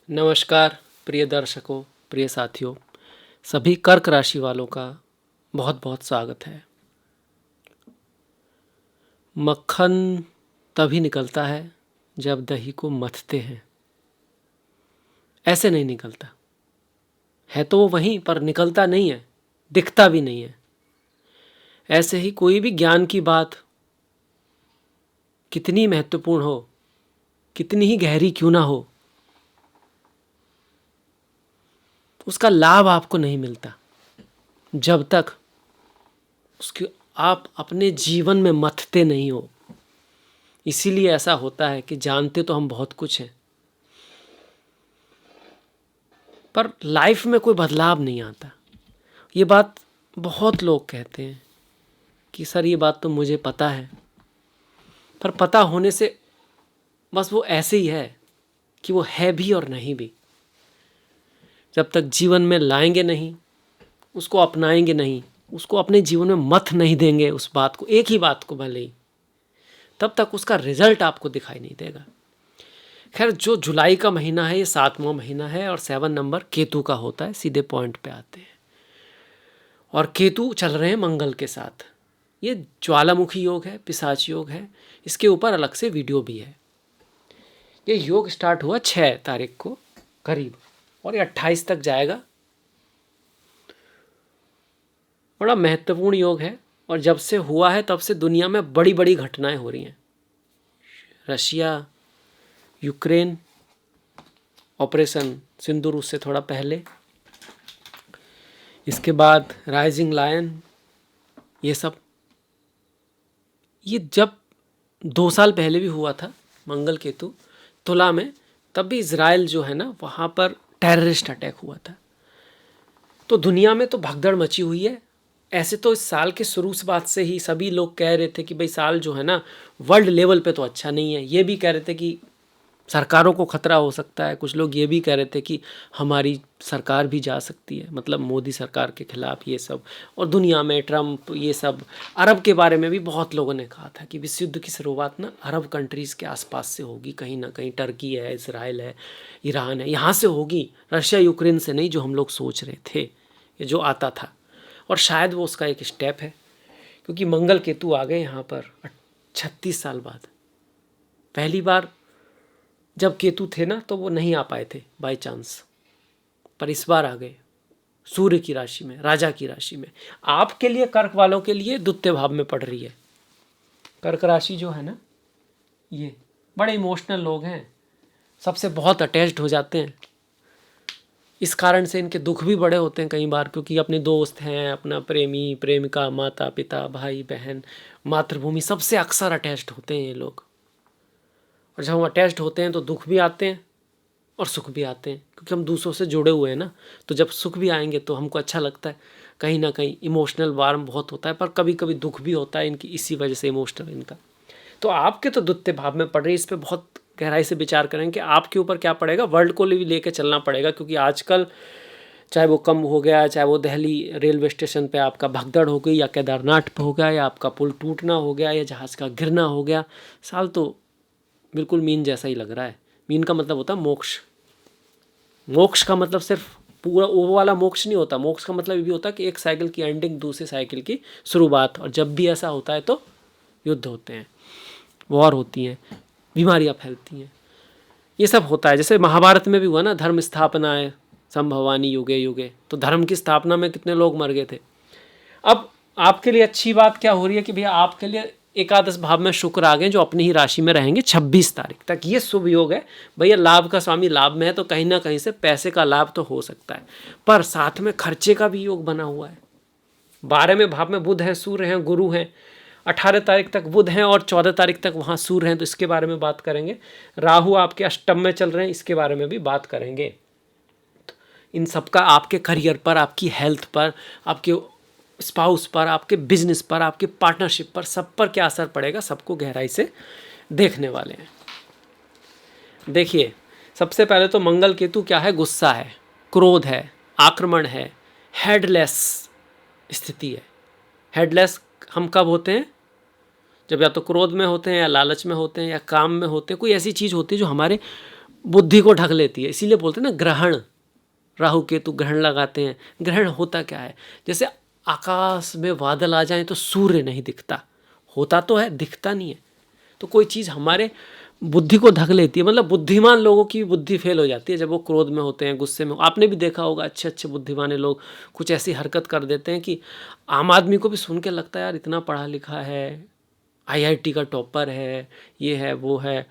नमस्कार प्रिय दर्शकों, प्रिय साथियों, सभी कर्क राशि वालों का बहुत बहुत स्वागत है। मक्खन तभी निकलता है जब दही को मथते हैं, ऐसे नहीं निकलता है। तो वो वहीं पर निकलता नहीं है, दिखता भी नहीं है। ऐसे ही कोई भी ज्ञान की बात कितनी महत्वपूर्ण हो, कितनी ही गहरी क्यों ना हो, उसका लाभ आपको नहीं मिलता जब तक उसके आप अपने जीवन में मथते नहीं हो। इसीलिए ऐसा होता है कि जानते तो हम बहुत कुछ हैं, पर लाइफ में कोई बदलाव नहीं आता। ये बात बहुत लोग कहते हैं कि सर ये बात तो मुझे पता है, पर पता होने से बस वो ऐसे ही है कि वो है भी और नहीं भी। जब तक जीवन में लाएंगे नहीं, उसको अपनाएंगे नहीं, उसको अपने जीवन में मत नहीं देंगे उस बात को, एक ही बात को भले ही, तब तक उसका रिजल्ट आपको दिखाई नहीं देगा। खैर, जो जुलाई का महीना है ये 7वां महीना है और 7 नंबर केतु का होता है। सीधे पॉइंट पे आते हैं। और केतु चल रहे हैं मंगल के साथ। ये ज्वालामुखी योग है, पिशाच योग है। इसके ऊपर अलग से वीडियो भी है। ये योग स्टार्ट हुआ 6 तारीख को करीब, और ये 28 तक जाएगा। बड़ा महत्वपूर्ण योग है, और जब से हुआ है तब से दुनिया में बड़ी बड़ी घटनाएं हो रही हैं। रशिया यूक्रेन, ऑपरेशन सिंदूर उससे थोड़ा पहले, इसके बाद राइजिंग लायन, ये सब। ये जब 2 साल पहले भी हुआ था मंगल केतु तुला में, तब भी इजराइल जो है ना, वहाँ पर टेररिस्ट अटैक हुआ था। तो दुनिया में तो भगदड़ मची हुई है। ऐसे तो इस साल के शुरू से बात से ही सभी लोग कह रहे थे कि भाई साल जो है ना वर्ल्ड लेवल पे तो अच्छा नहीं है। ये भी कह रहे थे कि सरकारों को खतरा हो सकता है। कुछ लोग ये भी कह रहे थे कि हमारी सरकार भी जा सकती है, मतलब मोदी सरकार के खिलाफ, ये सब। और दुनिया में ट्रम्प, ये सब। अरब के बारे में भी बहुत लोगों ने कहा था कि विश्व युद्ध की शुरुआत ना अरब कंट्रीज़ के आसपास से होगी, कहीं ना कहीं टर्की है, इसराइल है, ईरान है, यहाँ से होगी, रशिया यूक्रेन से नहीं, जो हम लोग सोच रहे थे, ये जो आता था। और शायद वो उसका एक स्टेप है, क्योंकि मंगल केतु आ गए यहाँ पर 36 साल बाद। पहली बार जब केतु थे ना तो वो नहीं आ पाए थे बाय चांस, पर इस बार आ गए सूर्य की राशि में, राजा की राशि में। आपके लिए, कर्क वालों के लिए द्वितीय भाव में पड़ रही है। कर्क राशि जो है ना, ये बड़े इमोशनल लोग हैं, सबसे बहुत अटैच्ड हो जाते हैं। इस कारण से इनके दुख भी बड़े होते हैं कई बार, क्योंकि अपने दोस्त हैं, अपना प्रेमी प्रेमिका, माता पिता, भाई बहन, मातृभूमि, सबसे अक्सर अटैच्ड होते हैं ये लोग। और जब हम अटैच्ड होते हैं तो दुख भी आते हैं और सुख भी आते हैं, क्योंकि हम दूसरों से जुड़े हुए हैं ना। तो जब सुख भी आएंगे तो हमको अच्छा लगता है, कहीं ना कहीं इमोशनल वार्म बहुत होता है। पर कभी कभी दुख भी होता है इनकी, इसी वजह से इमोशनल इनका। तो आपके तो द्वितीय भाव में पड़ रही है, इस पर बहुत गहराई से विचार करें कि आपके ऊपर क्या पड़ेगा। वर्ल्ड को भी लेके चलना पड़ेगा, क्योंकि आजकल चाहे वो कम हो गया, चाहे वो दिल्ली रेलवे स्टेशन पे आपका भगदड़ हो गई, या केदारनाथ पे हो गया, या आपका पुल टूटना हो गया, या जहाज़ का गिरना हो गया। साल तो बिल्कुल मीन जैसा ही लग रहा है। मीन का मतलब होता है मोक्ष। मोक्ष का मतलब सिर्फ पूरा वो वाला मोक्ष नहीं होता। मोक्ष का मतलब ये भी होता है कि एक साइकिल की एंडिंग, दूसरे साइकिल की शुरुआत। और जब भी ऐसा होता है तो युद्ध होते हैं, वॉर होती हैं, बीमारियां फैलती हैं, ये सब होता है। जैसे महाभारत में भी हुआ ना, धर्म स्थापनाएं संभवानी युगे युगे। तो धर्म की स्थापना में कितने लोग मर गए थे। अब आपके लिए अच्छी बात क्या हो रही है कि भैया आपके लिए एकादश भाव में शुक्र आ गए, जो अपनी ही राशि में रहेंगे 26 तारीख तक। ये शुभ योग है भैया। लाभ का स्वामी लाभ में है, तो कहीं ना कहीं से पैसे का लाभ तो हो सकता है, पर साथ में खर्चे का भी योग बना हुआ है। 12वें भाव में बुध है, सूर्य हैं, गुरु हैं। 18 तारीख तक बुध हैं और 14 तारीख तक वहाँ सूर्य हैं, तो इसके बारे में बात करेंगे। राहु आपके अष्टम में चल रहे हैं, इसके बारे में भी बात करेंगे। इन सबका आपके करियर पर, आपकी हेल्थ पर, आपके स्पाउस पर, आपके बिजनेस पर, आपके पार्टनरशिप पर, सब पर क्या असर पड़ेगा, सबको गहराई से देखने वाले हैं। देखिए, सबसे पहले तो मंगल केतु क्या है? गुस्सा है, क्रोध है, आक्रमण है, हेडलेस स्थिति है। हेडलेस हम कब होते हैं? जब या तो क्रोध में होते हैं, या लालच में होते हैं, या काम में होते हैं। कोई ऐसी चीज़ होती है जो हमारे बुद्धि को ढक लेती है। इसीलिए बोलते हैं ना ग्रहण, राहु केतु ग्रहण लगाते हैं। ग्रहण होता क्या है, जैसे आकाश में बादल आ जाएं तो सूर्य नहीं दिखता, होता तो है दिखता नहीं है। तो कोई चीज़ हमारे बुद्धि को ढक लेती है, मतलब बुद्धिमान लोगों की बुद्धि फेल हो जाती है जब वो क्रोध में होते हैं, गुस्से में। आपने भी देखा होगा अच्छे अच्छे बुद्धिमाने लोग कुछ ऐसी हरकत कर देते हैं कि आम आदमी को भी सुन के लगता है यार इतना पढ़ा लिखा है, आईआईटी का टॉपर है, ये है वो है,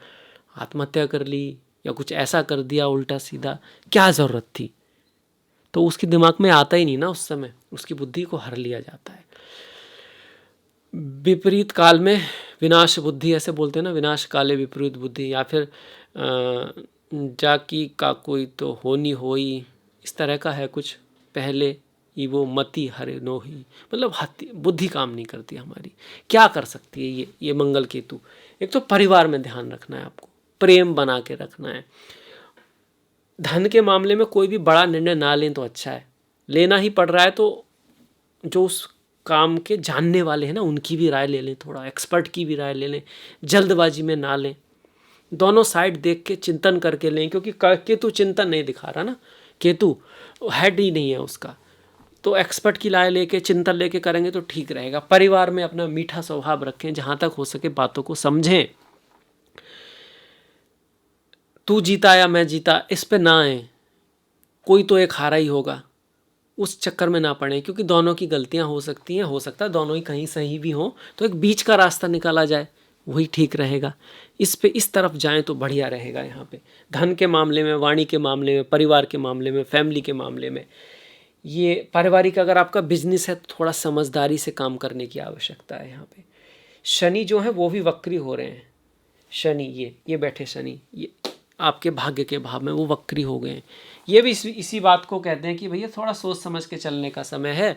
आत्महत्या कर ली या कुछ ऐसा कर दिया उल्टा सीधा, क्या ज़रूरत थी। तो उसके दिमाग में आता ही नहीं ना, उस समय उसकी बुद्धि को हर लिया जाता है। विपरीत काल में विनाश बुद्धि, ऐसे बोलते हैं ना, विनाश काले विपरीत बुद्धि, या फिर जाकी का कोई तो होनी होई, इस तरह का है कुछ। पहले ही वो मति हरे नोही, मतलब बुद्धि काम नहीं करती हमारी। क्या कर सकती है ये मंगल केतु। एक तो परिवार में ध्यान रखना है आपको, प्रेम बना के रखना है। धन के मामले में कोई भी बड़ा निर्णय ना लें तो अच्छा है, लेना ही पड़ रहा है तो जो उस काम के जानने वाले हैं ना उनकी भी राय ले लें, थोड़ा एक्सपर्ट की भी राय ले लें, जल्दबाजी में ना लें, दोनों साइड देख के चिंतन करके लें। क्योंकि केतु चिंतन नहीं दिखा रहा ना, केतु हेड ही नहीं है उसका, तो एक्सपर्ट की राय लेके चिंतन लेके करेंगे तो ठीक रहेगा। परिवार में अपना मीठा स्वभाव रखें, जहाँ तक हो सके बातों को समझें। तू जीता या मैं जीता इस पे ना आए, कोई तो एक हारा ही होगा, उस चक्कर में ना पड़े, क्योंकि दोनों की गलतियां हो सकती हैं, हो सकता है दोनों ही कहीं सही भी हों, तो एक बीच का रास्ता निकाला जाए, वही ठीक रहेगा। इस तरफ जाएं तो बढ़िया रहेगा। यहाँ पे धन के मामले में, वाणी के मामले में, परिवार के मामले में, फैमिली के मामले में, ये पारिवारिक अगर आपका बिजनेस है तो थोड़ा समझदारी से काम करने की आवश्यकता है। यहाँ पे शनि जो है वो भी वक्री हो रहे हैं। शनि ये बैठे शनि, ये आपके भाग्य के भाव में वो वक्री हो गए हैं। ये भी इसी बात को कहते हैं कि भैया थोड़ा सोच समझ के चलने का समय है।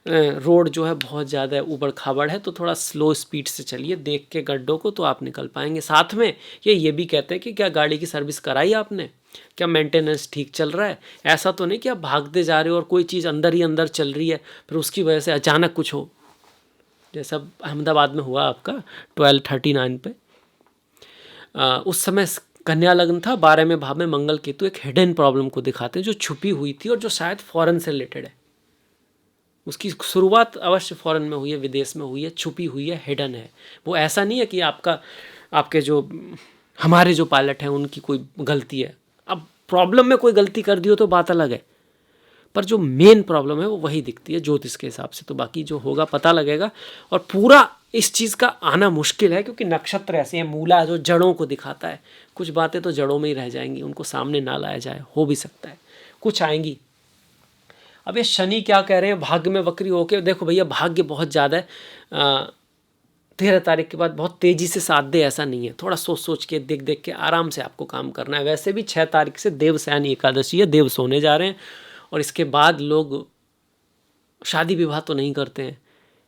रोड जो है बहुत ज़्यादा ऊबड़ खाबड़ है, तो थोड़ा स्लो स्पीड से चलिए, देख के गड्ढों को, तो आप निकल पाएंगे। साथ में ये भी कहते हैं कि क्या गाड़ी की सर्विस कराई आपने, क्या मेंटेनेंस ठीक चल रहा है। ऐसा तो नहीं कि आप भागते जा रहे हो और कोई चीज़ अंदर ही अंदर चल रही है, फिर उसकी वजह से अचानक कुछ हो, जैसा अहमदाबाद में हुआ आपका 1239 पे। उस समय कन्या लग्न था, 12वें भाव में मंगल केतु एक हिडन प्रॉब्लम को दिखाते हैं जो छुपी हुई थी और जो शायद फॉरेन से रिलेटेड है। उसकी शुरुआत अवश्य फॉरेन में हुई है, विदेश में हुई है, छुपी हुई है, हिडन है। वो ऐसा नहीं है कि आपके जो हमारे जो पायलट हैं उनकी कोई गलती है। अब प्रॉब्लम में कोई गलती कर दी हो तो बात अलग है, पर जो मेन प्रॉब्लम है वो वही दिखती है ज्योतिष के हिसाब से। तो बाकी जो होगा पता लगेगा। और पूरा इस चीज़ का आना मुश्किल है, क्योंकि नक्षत्र ऐसे हैं, मूला जो जड़ों को दिखाता है, कुछ बातें तो जड़ों में ही रह जाएंगी, उनको सामने ना लाया जाए, हो भी सकता है कुछ आएंगी। अब ये शनि क्या कह रहे हैं, भाग्य में वक्री होके, देखो भैया भाग्य बहुत ज़्यादा है, 13 तारीख के बाद बहुत तेज़ी से साथ दे ऐसा नहीं है, थोड़ा सोच सोच के देख देख के आराम से आपको काम करना है। वैसे भी 6 तारीख से देवशयन एकादशी है, देव सोने जा रहे हैं, और इसके बाद लोग शादी विवाह तो नहीं करते हैं,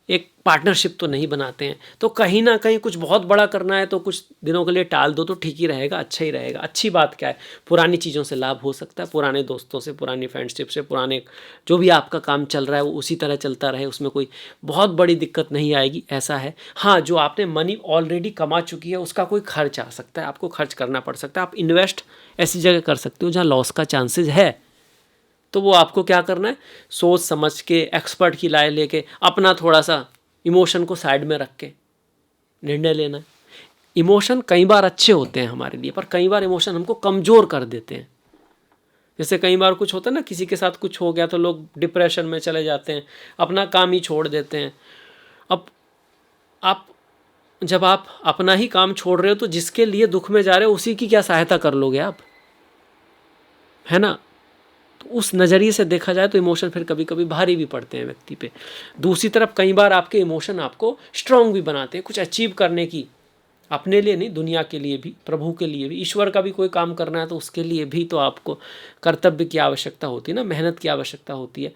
एक पार्टनरशिप तो नहीं बनाते हैं। तो कहीं ना कहीं कुछ बहुत बड़ा करना है तो कुछ दिनों के लिए टाल दो तो ठीक ही रहेगा, अच्छा ही रहेगा। अच्छी बात क्या है, पुरानी चीज़ों से लाभ हो सकता है, पुराने दोस्तों से, पुरानी फ्रेंडशिप से, पुराने जो भी आपका काम चल रहा है वो उसी तरह चलता रहे, उसमें कोई बहुत बड़ी दिक्कत नहीं आएगी, ऐसा है। हाँ, जो आपने मनी ऑलरेडी कमा चुकी है उसका कोई खर्च आ सकता है, आपको खर्च करना पड़ सकता है। आप इन्वेस्ट ऐसी जगह कर सकते हो जहाँ लॉस का चांसेस है, तो वो आपको क्या करना है, सोच समझ के, एक्सपर्ट की राय लेके, अपना थोड़ा सा इमोशन को साइड में रख के निर्णय लेना है। इमोशन कई बार अच्छे होते हैं हमारे लिए, पर कई बार इमोशन हमको कमज़ोर कर देते हैं। जैसे कई बार कुछ होता है ना, किसी के साथ कुछ हो गया तो लोग डिप्रेशन में चले जाते हैं, अपना काम ही छोड़ देते हैं। अब जब आप अपना ही काम छोड़ रहे हो तो जिसके लिए दुख में जा रहे हो उसी की क्या सहायता कर लोगे आप, है ना। उस नज़रिए से देखा जाए तो इमोशन फिर कभी कभी भारी भी पड़ते हैं व्यक्ति पे। दूसरी तरफ कई बार आपके इमोशन आपको स्ट्रांग भी बनाते हैं, कुछ अचीव करने की, अपने लिए नहीं, दुनिया के लिए भी, प्रभु के लिए भी, ईश्वर का भी कोई काम करना है तो उसके लिए भी तो आपको कर्तव्य की आवश्यकता होती है ना, मेहनत की आवश्यकता होती है,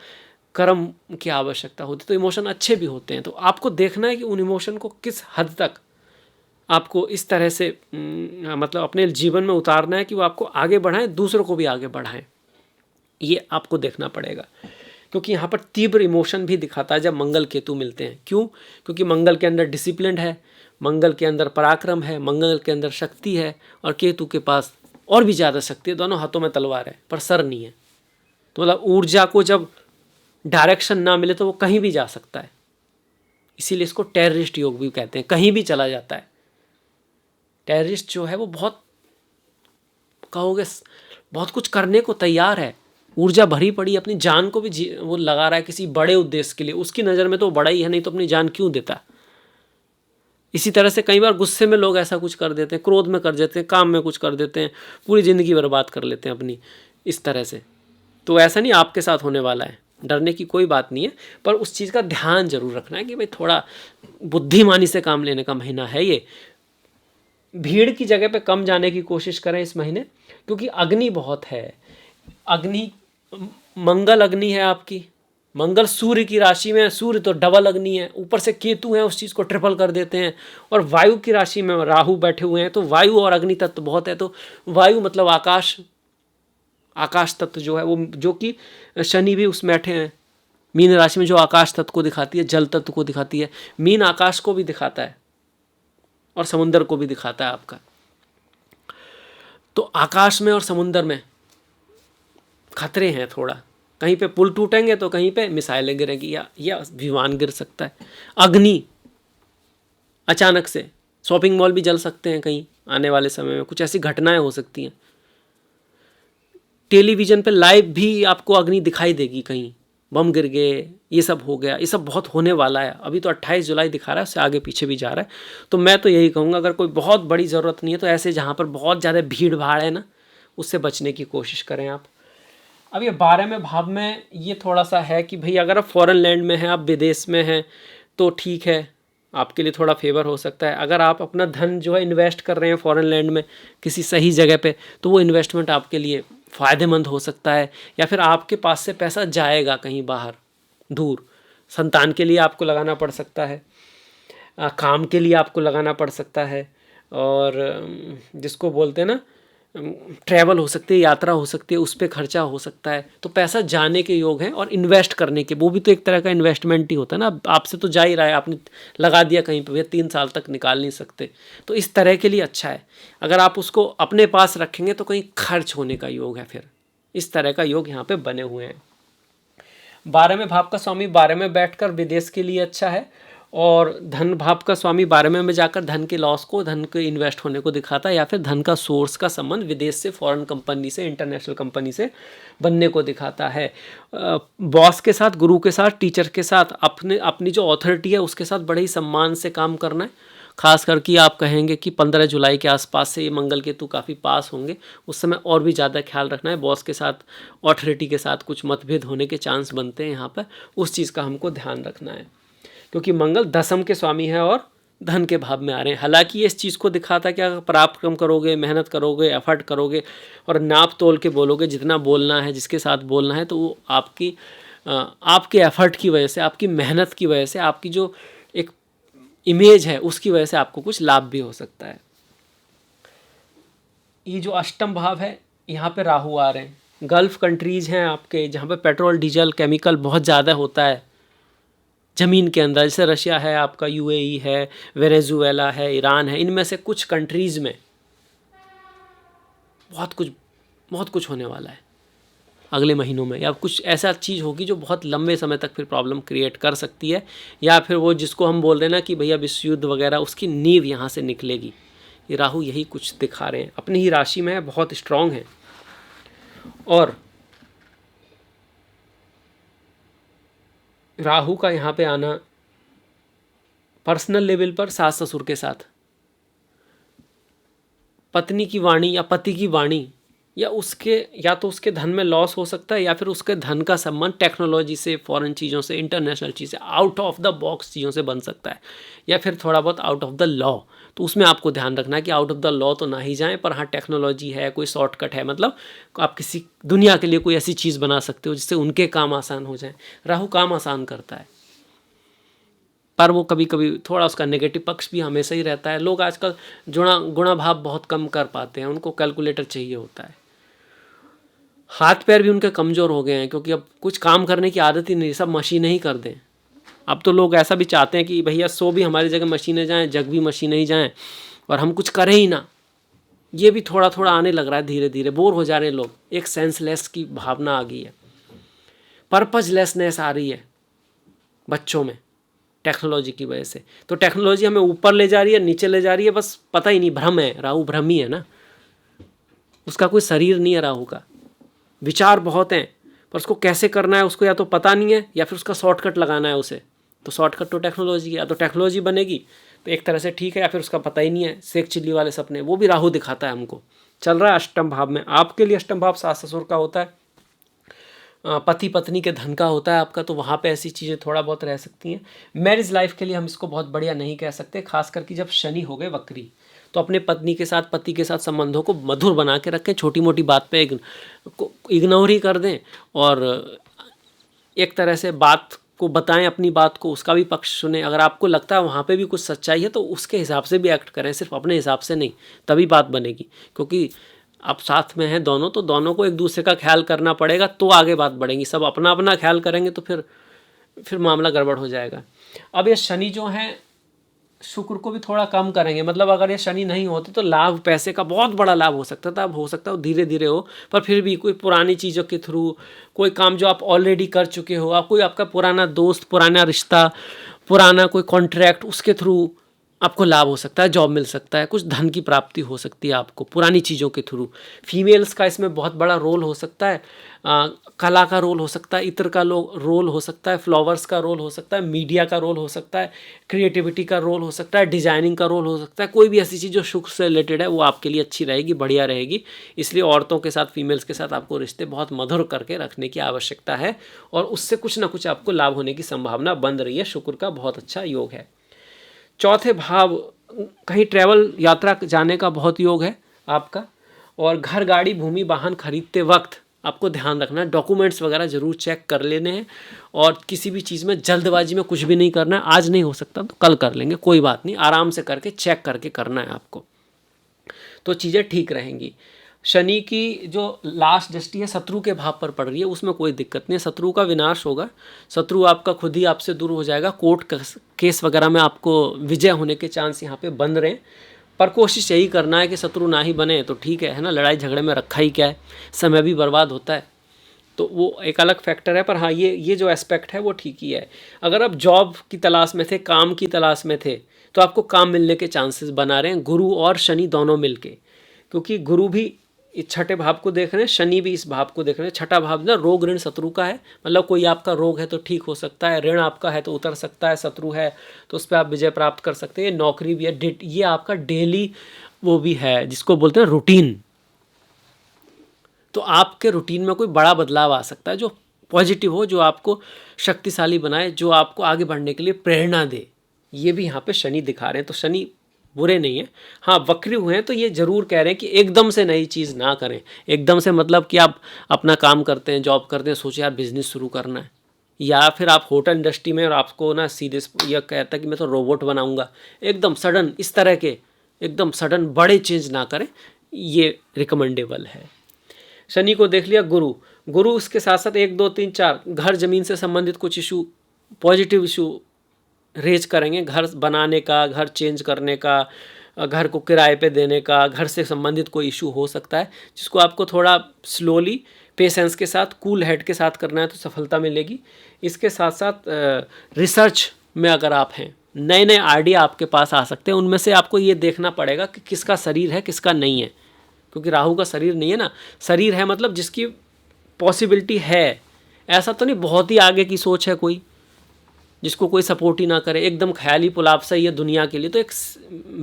कर्म की आवश्यकता होती है। तो इमोशन अच्छे भी होते हैं, तो आपको देखना है कि उन इमोशन को किस हद तक आपको इस तरह से मतलब अपने जीवन में उतारना है कि वो आपको आगे बढ़ाएं, दूसरों को भी आगे बढ़ाएं। ये आपको देखना पड़ेगा, क्योंकि यहाँ पर तीव्र इमोशन भी दिखाता है जब मंगल केतु मिलते हैं। क्यों? क्योंकि मंगल के अंदर डिसिप्लिन है, मंगल के अंदर पराक्रम है, मंगल के अंदर शक्ति है, और केतु के पास और भी ज़्यादा शक्ति है, दोनों हाथों में तलवार है पर सर नहीं है। तो मतलब ऊर्जा को जब डायरेक्शन ना मिले तो वो कहीं भी जा सकता है, इसीलिए इसको टेररिस्ट योग भी कहते हैं, कहीं भी चला जाता है। टेररिस्ट जो है वो बहुत, कहोगे बहुत कुछ करने को तैयार है, ऊर्जा भरी पड़ी, अपनी जान को भी वो लगा रहा है किसी बड़े उद्देश्य के लिए। उसकी नज़र में तो वो बड़ा ही है, नहीं तो अपनी जान क्यों देता। इसी तरह से कई बार गुस्से में लोग ऐसा कुछ कर देते हैं, क्रोध में कर देते हैं, काम में कुछ कर देते हैं, पूरी ज़िंदगी बर्बाद कर लेते हैं अपनी इस तरह से। तो ऐसा नहीं आपके साथ होने वाला है, डरने की कोई बात नहीं है, पर उस चीज़ का ध्यान जरूर रखना है कि भाई थोड़ा बुद्धिमानी से काम लेने का महीना है ये। भीड़ की जगह पे कम जाने की कोशिश करें इस महीने, क्योंकि अग्नि बहुत है। अग्नि, मंगल अग्नि है आपकी, मंगल सूर्य की राशि में, सूर्य तो डबल अग्नि है, ऊपर से केतु है, उस चीज़ को ट्रिपल कर देते हैं। और वायु की राशि में राहु बैठे हुए हैं, तो वायु और अग्नि तत्व बहुत है। तो वायु मतलब आकाश, आकाश तत्व जो है वो, जो कि शनि भी उसमें बैठे हैं मीन राशि में, जो आकाश तत्व को दिखाती है, जल तत्व को दिखाती है। मीन आकाश को भी दिखाता है और समुद्र को भी दिखाता है आपका। तो आकाश में और समुद्र में खतरे हैं थोड़ा, कहीं पे पुल टूटेंगे तो कहीं पे मिसाइलें गिरेंगी या विमान गिर सकता है। अग्नि अचानक से शॉपिंग मॉल भी जल सकते हैं कहीं आने वाले समय में, कुछ ऐसी घटनाएं हो सकती हैं। टेलीविज़न पे लाइव भी आपको अग्नि दिखाई देगी, कहीं बम गिर गए, ये सब हो गया, ये सब बहुत होने वाला है। अभी तो 28 जुलाई दिखा रहा है, उससे आगे पीछे भी जा रहा है। तो मैं तो यही कहूँगा, अगर कोई बहुत बड़ी ज़रूरत नहीं है तो ऐसे जहाँ पर बहुत ज़्यादा भीड़ भाड़ है ना, उससे बचने की कोशिश करें आप। अब ये 12वें भाव में ये थोड़ा सा है कि भाई अगर आप फॉरेन लैंड में हैं, आप विदेश में हैं, तो ठीक है, आपके लिए थोड़ा फेवर हो सकता है। अगर आप अपना धन जो है इन्वेस्ट कर रहे हैं फॉरेन लैंड में किसी सही जगह पे, तो वो इन्वेस्टमेंट आपके लिए फ़ायदेमंद हो सकता है। या फिर आपके पास से पैसा जाएगा कहीं बाहर दूर, संतान के लिए आपको लगाना पड़ सकता है, काम के लिए आपको लगाना पड़ सकता है, और जिसको बोलते हैं ना ट्रैवल हो सकती है, यात्रा हो सकती है, उस पर खर्चा हो सकता है। तो पैसा जाने के योग हैं, और इन्वेस्ट करने के, वो भी तो एक तरह का इन्वेस्टमेंट ही होता है ना। आपसे तो जा ही रहा है, आपने लगा दिया कहीं पे, भैया 3 साल तक निकाल नहीं सकते, तो इस तरह के लिए अच्छा है। अगर आप उसको अपने पास रखेंगे तो कहीं खर्च होने का योग है, फिर इस तरह का योग यहाँ पे बने हुए हैं। 12वें भाव का स्वामी 12 में बैठकर विदेश के लिए अच्छा है, और धन भाव का स्वामी 12वें में जाकर धन के लॉस को, धन के इन्वेस्ट होने को दिखाता है, या फिर धन का सोर्स का संबंध विदेश से, फॉरेन कंपनी से, इंटरनेशनल कंपनी से बनने को दिखाता है। बॉस के साथ, गुरु के साथ, टीचर के साथ, अपनी जो अथॉरिटी है उसके साथ बड़े ही सम्मान से काम करना है। खास करके आप कहेंगे कि 15 जुलाई के आसपास से ये मंगल केतु काफ़ी पास होंगे, उस समय और भी ज़्यादा ख्याल रखना है। बॉस के साथ, अथॉरिटी के साथ कुछ मतभेद होने के चांस बनते हैं यहाँ पर, उस चीज़ का हमको ध्यान रखना है, क्योंकि मंगल 10वीं के स्वामी है और धन के भाव में आ रहे हैं। हालांकि ये इस चीज़ को दिखाता है कि अगर पराक्रम करोगे, मेहनत करोगे, एफर्ट करोगे और नाप तोल के बोलोगे, जितना बोलना है, जिसके साथ बोलना है, तो वो आपके एफर्ट की वजह से, आपकी मेहनत की वजह से, आपकी जो एक इमेज है उसकी वजह से आपको कुछ लाभ भी हो सकता है। ये जो अष्टम भाव है, यहाँ पे राहु आ रहे हैं। गल्फ़ कंट्रीज़ हैं आपके, जहाँ पे पेट्रोल, डीजल, केमिकल बहुत ज़्यादा होता है ज़मीन के अंदर, जैसे रशिया है आपका, यूएई है, वेनेजुएला है, ईरान है। इनमें से कुछ कंट्रीज़ में बहुत कुछ होने वाला है अगले महीनों में, या कुछ ऐसा चीज़ होगी जो बहुत लंबे समय तक फिर प्रॉब्लम क्रिएट कर सकती है, या फिर वो जिसको हम बोल रहे हैं ना कि भैया विश्व युद्ध वगैरह, उसकी नींव यहाँ से निकलेगी। ये राहु यही कुछ दिखा रहे हैं, अपनी ही राशि में है, बहुत स्ट्रांग है। और राहु का यहाँ पे आना पर्सनल लेवल पर, सास ससुर के साथ, पत्नी की वाणी या पति की वाणी, या तो उसके धन में लॉस हो सकता है, या फिर उसके धन का संबंध टेक्नोलॉजी से, फॉरेन चीज़ों से, इंटरनेशनल चीज़ से, आउट ऑफ द बॉक्स चीज़ों से बन सकता है, या फिर थोड़ा बहुत आउट ऑफ द लॉ। तो उसमें आपको ध्यान रखना है कि आउट ऑफ द लॉ तो ना ही जाएं, पर हाँ टेक्नोलॉजी है, कोई शॉर्टकट है, मतलब आप किसी दुनिया के लिए कोई ऐसी चीज़ बना सकते हो जिससे उनके काम आसान हो जाए। राहु काम आसान करता है, पर वो कभी कभी थोड़ा उसका नेगेटिव पक्ष भी हमेशा ही रहता है। लोग आजकल गुणा भाव बहुत कम कर पाते हैं, उनको कैलकुलेटर चाहिए होता है। हाथ पैर भी उनके कमज़ोर हो गए हैं, क्योंकि अब कुछ काम करने की आदत ही नहीं, सब मशीनें ही कर दें। अब तो लोग ऐसा भी चाहते हैं कि भैया 100 भी हमारी जगह मशीनें जाएं, जग भी मशीनें ही जाएं, और हम कुछ करें ही ना। ये भी थोड़ा थोड़ा आने लग रहा है, धीरे धीरे बोर हो जा रहे हैं लोग, एक सेंसलेस की भावना आ गई है, पर्पजलेसनेस आ रही है बच्चों में टेक्नोलॉजी की वजह से। तो टेक्नोलॉजी हमें ऊपर ले जा रही है, नीचे ले जा रही है, बस पता ही नहीं, भ्रम है, राहु भ्रम ही है ना, उसका कोई शरीर नहीं है राहु का। विचार बहुत हैं पर उसको कैसे करना है उसको या तो पता नहीं है या फिर उसका शॉर्टकट लगाना है उसे। तो शॉर्टकट तो टेक्नोलॉजी है, या तो टेक्नोलॉजी बनेगी तो एक तरह से ठीक है, या फिर उसका पता ही नहीं है, शेख चिल्ली वाले सपने, वो भी राहु दिखाता है हमको। चल रहा है अष्टम भाव में, आपके लिए अष्टम भाव सास ससुर का होता है, पति पत्नी के धन का होता है आपका, तो वहाँ पे ऐसी चीज़ें थोड़ा बहुत रह सकती हैं। मैरिज लाइफ के लिए हम इसको बहुत बढ़िया नहीं कह सकते, खास करके जब शनि हो गए वक्री, तो अपने पत्नी के साथ, पति के साथ संबंधों को मधुर बना के रखें, छोटी मोटी बात पे इग्नोर ही कर दें, और एक तरह से बात को बताएं, अपनी बात को, उसका भी पक्ष सुने। अगर आपको लगता है वहाँ पे भी कुछ सच्चाई है तो उसके हिसाब से भी एक्ट करें, सिर्फ अपने हिसाब से नहीं, तभी बात बनेगी। क्योंकि आप साथ में हैं दोनों, तो दोनों को एक दूसरे का ख्याल करना पड़ेगा, तो आगे बात बढ़ेगी। सब अपना अपना ख्याल करेंगे तो फिर मामला गड़बड़ हो जाएगा। अब ये शनि जो है शुक्र को भी थोड़ा कम करेंगे, मतलब अगर ये शनि नहीं होते तो लाभ, पैसे का बहुत बड़ा लाभ हो सकता था, अब हो सकता है धीरे धीरे हो, पर फिर भी कोई पुरानी चीज़ों के थ्रू, कोई काम जो आप ऑलरेडी कर चुके हो, आप कोई आपका पुराना दोस्त, पुराना रिश्ता, पुराना कोई कॉन्ट्रैक्ट, उसके थ्रू आपको लाभ हो सकता है, जॉब मिल सकता है, कुछ धन की प्राप्ति हो सकती है आपको पुरानी चीज़ों के थ्रू। फीमेल्स का इसमें बहुत बड़ा रोल हो सकता है, कला का रोल हो सकता है, इत्र का रोल हो सकता है, फ्लावर्स का रोल हो सकता है, मीडिया का रोल हो सकता है, क्रिएटिविटी का रोल हो सकता है, डिजाइनिंग का रोल हो सकता है। कोई भी ऐसी चीज़ जो शुक्र से रिलेटेड है वो आपके लिए अच्छी रहेगी, बढ़िया रहेगी। इसलिए औरतों के साथ, फीमेल्स के साथ आपको रिश्ते बहुत मधुर करके रखने की आवश्यकता है, और उससे कुछ ना कुछ आपको लाभ होने की संभावना बन रही है। शुक्र का बहुत अच्छा योग है। चौथे भाव, कहीं ट्रैवल, यात्रा जाने का बहुत योग है आपका। और घर, गाड़ी, भूमि, वाहन खरीदते वक्त आपको ध्यान रखना है, डॉक्यूमेंट्स वगैरह ज़रूर चेक कर लेने हैं, और किसी भी चीज़ में जल्दबाजी में कुछ भी नहीं करना है। आज नहीं हो सकता तो कल कर लेंगे, कोई बात नहीं, आराम से करके चेक करके करना है आपको, तो चीज़ें ठीक रहेंगी। शनि की जो लास्ट दृष्टि है शत्रु के भाव पर पड़ रही है, उसमें कोई दिक्कत नहीं है, शत्रु का विनाश होगा, शत्रु आपका खुद ही आपसे दूर हो जाएगा। कोर्ट केस वगैरह में आपको विजय होने के चांस यहाँ पे बन रहे हैं, पर कोशिश यही करना है कि शत्रु ना ही बने तो ठीक है ना, लड़ाई झगड़े में रखा ही क्या है, समय भी बर्बाद होता है, तो वो एक अलग फैक्टर है। पर हाँ, ये जो एस्पेक्ट है वो ठीक ही है। अगर आप जॉब की तलाश में थे, काम की तलाश में थे, तो आपको काम मिलने के चांसेस बना रहे हैं, गुरु और शनि दोनों मिलके, क्योंकि गुरु भी इस छठे भाव को देख रहे हैं, शनि भी इस भाव को देख रहे हैं। छठा भाव ना रोग ऋण शत्रु का है, मतलब कोई आपका रोग है तो ठीक हो सकता है, ऋण आपका है तो उतर सकता है, शत्रु है तो उस पर आप विजय प्राप्त कर सकते हैं। नौकरी भी है, ये आपका डेली वो भी है, जिसको बोलते हैं रूटीन, तो आपके रूटीन में कोई बड़ा बदलाव आ सकता है जो पॉजिटिव हो, जो आपको शक्तिशाली बनाए, जो आपको आगे बढ़ने के लिए प्रेरणा दे। ये भी यहाँ पे शनि दिखा रहे हैं, तो शनि बुरे नहीं है। हाँ, वक्री हुए हैं तो ये जरूर कह रहे हैं कि एकदम से नई चीज़ ना करें। एकदम से मतलब कि आप अपना काम करते हैं, जॉब करते हैं, सोचिए यार बिजनेस शुरू करना है, या फिर आप होटल इंडस्ट्री में और आपको ना सीधे यह कहता है कि मैं तो रोबोट बनाऊंगा, एकदम सडन, इस तरह के एकदम सडन बड़े चेंज ना करें, ये रिकमेंडेबल है। शनि को देख लिया। गुरु उसके साथ साथ 1 2 3 4 घर जमीन से संबंधित कुछ इशू, पॉजिटिव इशू रेज करेंगे, घर बनाने का, घर चेंज करने का, घर को किराए पे देने का, घर से संबंधित कोई इशू हो सकता है, जिसको आपको थोड़ा स्लोली, पेशेंस के साथ, कूल हेड के साथ करना है तो सफलता मिलेगी। इसके साथ साथ रिसर्च में अगर आप हैं, नए नए आइडिया आपके पास आ सकते हैं, उनमें से आपको ये देखना पड़ेगा कि किसका शरीर है, किसका नहीं है, क्योंकि राहु का शरीर नहीं है ना। शरीर है मतलब जिसकी पॉसिबिलिटी है, ऐसा तो नहीं बहुत ही आगे की सोच है कोई, जिसको कोई सपोर्ट ही ना करे, एकदम ख्याली पुलाव सा ये दुनिया के लिए, तो एक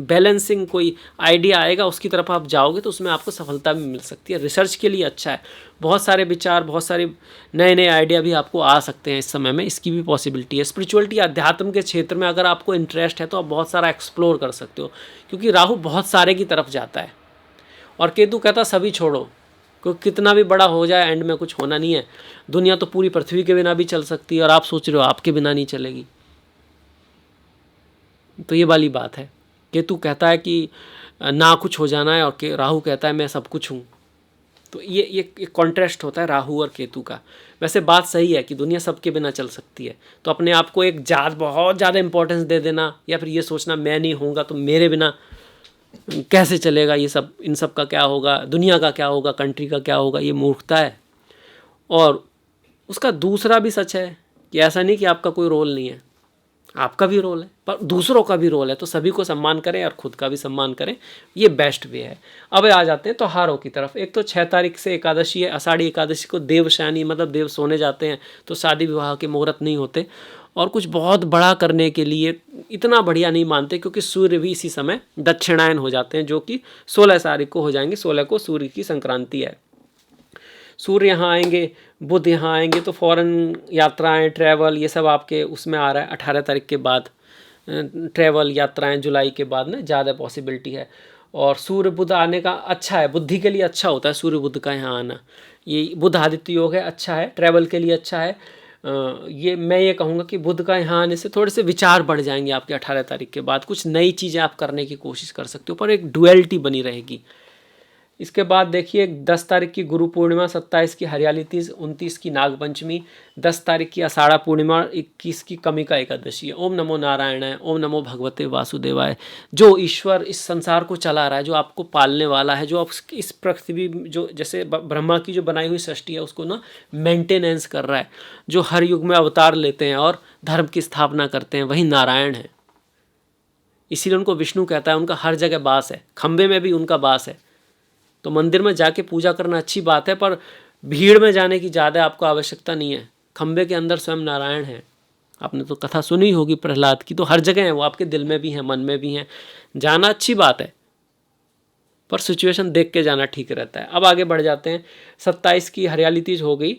बैलेंसिंग कोई आइडिया आएगा, उसकी तरफ आप जाओगे तो उसमें आपको सफलता भी मिल सकती है। रिसर्च के लिए अच्छा है, बहुत सारे विचार, बहुत सारे नए नए आइडिया भी आपको आ सकते हैं इस समय में, इसकी भी पॉसिबिलिटी है। स्पिरिचुअलिटी, अध्यात्म के क्षेत्र में अगर आपको इंटरेस्ट है तो आप बहुत सारा एक्सप्लोर कर सकते हो, क्योंकि राहु बहुत सारे की तरफ जाता है और केतु कहता सभी छोड़ो, क्योंकि कितना भी बड़ा हो जाए एंड में कुछ होना नहीं है। दुनिया तो पूरी पृथ्वी के बिना भी चल सकती है, और आप सोच रहे हो आपके बिना नहीं चलेगी, तो ये वाली बात है। केतु कहता है कि ना कुछ हो जाना है, और राहु कहता है मैं सब कुछ हूँ। तो ये कॉन्ट्रास्ट होता है राहु और केतु का। वैसे बात सही है कि दुनिया सबके बिना चल सकती है, तो अपने आप को एक बहुत ज़्यादा इंपॉर्टेंस दे देना, या फिर ये सोचना मैं नहीं होऊंगा तो मेरे बिना कैसे चलेगा ये सब, इन सब का क्या होगा, दुनिया का क्या होगा, कंट्री का क्या होगा, ये मूर्खता है। और उसका दूसरा भी सच है कि ऐसा नहीं कि आपका कोई रोल नहीं है, आपका भी रोल है, पर दूसरों का भी रोल है। तो सभी को सम्मान करें और खुद का भी सम्मान करें, ये बेस्ट वे है। अब आ जाते हैं त्योहारों की तरफ। एक तो 6 तारीख से एकादशी है, आषाढ़ी एकादशी को देवशयनी मतलब देव सोने जाते हैं, तो शादी विवाह के मुहूर्त नहीं होते। और कुछ बहुत बड़ा करने के लिए इतना बढ़िया नहीं मानते, क्योंकि सूर्य भी इसी समय दक्षिणायन हो जाते हैं, जो कि 16 तारीख को हो जाएंगे। 16 को सूर्य की संक्रांति है। सूर्य यहाँ आएंगे, बुध यहाँ आएंगे, तो फॉरेन यात्राएं, ट्रैवल, ये सब आपके उसमें आ रहा है। 18 तारीख के बाद ट्रैवल यात्राएं जुलाई के बाद ना ज़्यादा पॉसिबिलिटी है। और सूर्य बुध आने का अच्छा है, बुद्धि के लिए अच्छा होता है सूर्य बुध का यहाँ आना। ये बुध आदित्य योग है, अच्छा है, ट्रैवल के लिए अच्छा है। ये मैं ये कहूँगा कि बुध का यहाँ आने से थोड़े से विचार बढ़ जाएंगे आपके 18 तारीख के बाद। कुछ नई चीज़ें आप करने की कोशिश कर सकते हो, पर एक डुअलिटी बनी रहेगी। इसके बाद देखिए 10 तारीख की गुरु पूर्णिमा, 27 की हरियाली तीज, 29 की नागपंचमी, 10 तारीख की आषाढ़ा पूर्णिमा, 21 की कमिका एकादशी है। ओम नमो नारायणाय, ओम नमो भगवते वासुदेवाय। जो ईश्वर इस संसार को चला रहा है, जो आपको पालने वाला है, जो आप इस पृथ्वी जो जैसे ब्रह्मा की जो बनाई हुई सृष्टि है उसको ना मेंटेनेंस कर रहा है, जो हर युग में अवतार लेते हैं और धर्म की स्थापना करते हैं, वही नारायण है। इसीलिए उनको विष्णु कहता है, उनका हर जगह बास है, खंबे में भी उनका बास है। तो मंदिर में जाके पूजा करना अच्छी बात है, पर भीड़ में जाने की ज़्यादा आपको आवश्यकता नहीं है। खंबे के अंदर स्वयं नारायण है। आपने तो कथा सुनी होगी प्रहलाद की, तो हर जगह है वो, आपके दिल में भी हैं, मन में भी हैं। जाना अच्छी बात है, पर सिचुएशन देख के जाना ठीक रहता है। अब आगे बढ़ जाते हैं। 27 की हरियाली तीज हो गई।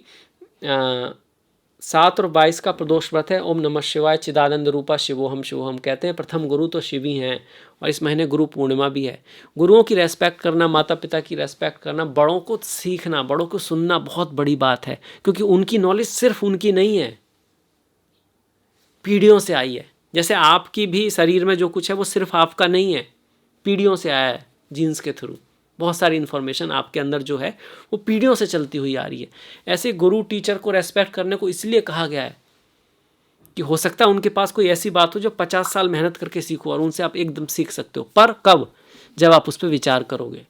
7 और 22 का प्रदोष व्रत है। ओम नमः शिवाय चिदानंद रूपा शिवोहम शिवोहम कहते हैं। प्रथम गुरु तो शिव ही हैं, और इस महीने गुरु पूर्णिमा भी है। गुरुओं की रेस्पेक्ट करना, माता पिता की रेस्पेक्ट करना, बड़ों को सीखना, बड़ों को सुनना बहुत बड़ी बात है, क्योंकि उनकी नॉलेज सिर्फ उनकी नहीं है, पीढ़ियों से आई है। जैसे आपकी भी शरीर में जो कुछ है वो सिर्फ आपका नहीं है, पीढ़ियों से आया है, जीन्स के थ्रू। बहुत सारी इन्फॉर्मेशन आपके अंदर जो है वो पीढ़ियों से चलती हुई आ रही है। ऐसे गुरु टीचर को रेस्पेक्ट करने को इसलिए कहा गया है कि हो सकता है उनके पास कोई ऐसी बात हो जो 50 साल मेहनत करके सीखो, और उनसे आप एकदम सीख सकते हो। पर कब? जब आप उस पर विचार करोगे।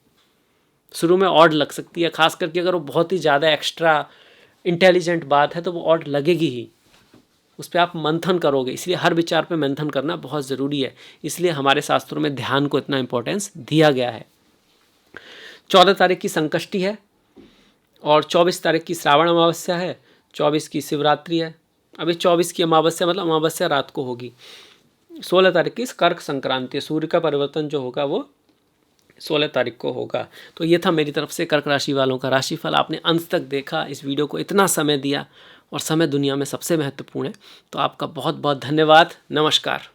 शुरू में ऑड लग सकती है, खास करके अगर वो बहुत ही ज़्यादा एक्स्ट्रा इंटेलिजेंट बात है तो वो ऑड लगेगी ही। उस पर आप मंथन करोगे, इसलिए हर विचार पे मंथन करना बहुत ज़रूरी है। इसलिए हमारे शास्त्रों में ध्यान को इतना इंपॉर्टेंस दिया गया है। 14 तारीख की संकष्टी है, और 24 तारीख की श्रावण अमावस्या है, 24 की शिवरात्रि है। अभी 24 की अमावस्या मतलब अमावस्या रात को होगी। 16 तारीख की कर्क संक्रांति है। सूर्य का परिवर्तन जो होगा वो 16 तारीख को होगा। तो ये था मेरी तरफ से कर्क राशि वालों का राशिफल। आपने अंत तक देखा, इस वीडियो को इतना समय दिया, और समय दुनिया में सबसे महत्वपूर्ण है। तो आपका बहुत बहुत धन्यवाद। नमस्कार।